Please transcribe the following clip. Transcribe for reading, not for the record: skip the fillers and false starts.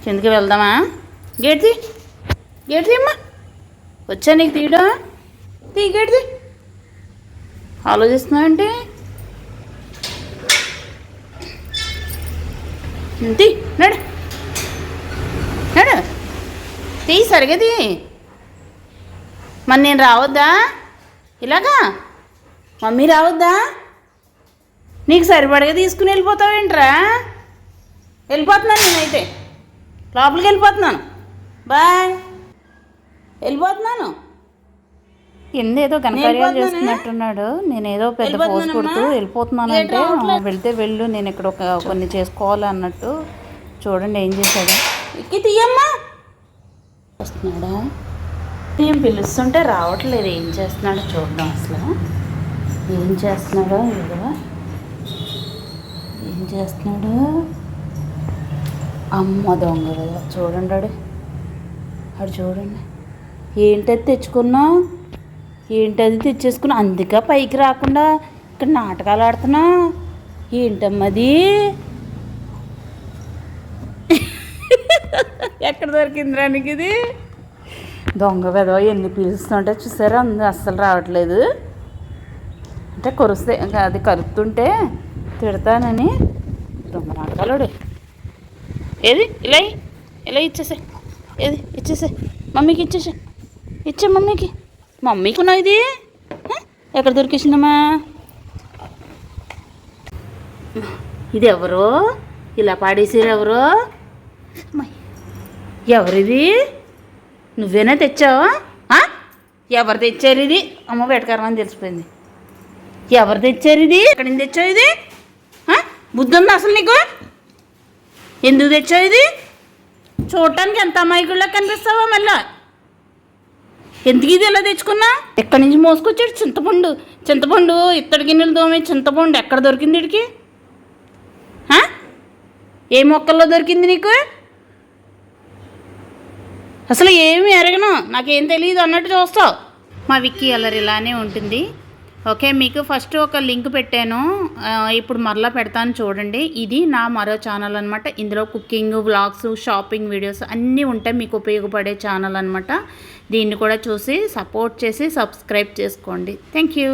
కిందకి వెళ్దామా? గేట్ తీయమ్మా. వచ్చా నీకు తీయడం? గేట్ తీ. ఆలోచిస్తున్నావు అంటే తీ. నడు తీ, సరిగా తీ. మరి నేను రావద్దా? ఇలాగా మమ్మీ రావద్దా? నీకు సరిపడగా తీసుకుని వెళ్ళిపోతావేంట్రా? వెళ్ళిపోతున్నాను నేనైతే, లోపలికి వెళ్ళిపోతున్నాను. బాయ్, వెళ్ళిపోతున్నాను. కింద ఏదో ఘనకార్యాలు చేస్తున్నట్టున్నాడు. నేను ఏదో పెద్ద పోజు కొడుతూ వెళ్ళిపోతున్నాను అంటే, వెళ్తే వెళ్ళు, నేను ఇక్కడ కొన్ని చేసుకోవాలి అన్నట్టు. చూడండి ఏం చేశాడు. ఎక్కి తీయమ్మా. వస్తున్నాడా? ఏం పిలుస్తుంటే రావట్లేదు. ఏం చేస్తున్నాడో చూడడం. అసలు ఏం చేస్తున్నాడో ఏదో ఏం చేస్తున్నాడు. అమ్మ దొంగ కదా. చూడండి అడు చూడండి. ఏంటది తెచ్చుకున్నావు? ఏంటది తెచ్చేసుకున్నా? అందుకే పైకి రాకుండా ఇక్కడ నాటకాలు ఆడుతున్నావు. ఏంటమ్మది? ఎక్కడ దొరికిందిరా నీకు ఇది? దొంగ కదా. ఎన్ని పిలుస్తుంటే చూసారా, అస్సలు రావట్లేదు. అంటే కొరిస్తే అది కరుపుతుంటే తిడతానని దొంగ నాటకాలుడు. ఏది ఇలా ఇచ్చేసే. ఏది ఇచ్చేసే, మమ్మీకి ఇచ్చే మమ్మీకి ఉన్నావు. ఇది ఎక్కడ దొరికేసిందమ్మా? ఇది ఎవరో ఇలా పాడేసారు? ఎవరిది? నువ్వేనా తెచ్చావా? ఎవరు తెచ్చారు ఇది? అమ్మ వెటకారం అని తెలిసిపోయింది. ఎవరు తెచ్చారు ఇది? ఎక్కడి నుంచి తెచ్చావు ఇది? బుద్ధి ఉందా అసలు నీకు? ఎందుకు తెచ్చావు ఇది? చూడటానికి ఎంత అమాయకుల్లా కనిపిస్తావా? మళ్ళా ఎందుకు ఇది ఎలా తెచ్చుకున్నా? ఎక్కడి నుంచి మోసుకొచ్చాడు? చింతపండు ఇత్తడి గిన్నెలు దోమే చింతపండు ఎక్కడ దొరికింది వీడికి? ఏ మొక్కల్లో దొరికింది నీకు? అసలు ఏమి ఎరగను, నాకేం తెలియదు అన్నట్టు చూస్తావు. మా విక్కీ అల్లరి ఇలానే ఉంటుంది. ఓకే, మీకు ఫస్ట్ ఒక లింక్ పెట్టాను, ఇప్పుడు మరలా పెడతాను చూడండి. ఇది నా మరో ఛానల్ అనమాట. ఇందులో కుకింగ్, వ్లాగ్స్, షాపింగ్ వీడియోస్ అన్నీ ఉంటాయి. మీకు ఉపయోగపడే ఛానల్ అనమాట. దీన్ని కూడా చూసి సపోర్ట్ చేసి సబ్స్క్రైబ్ చేసుకోండి. Thank you.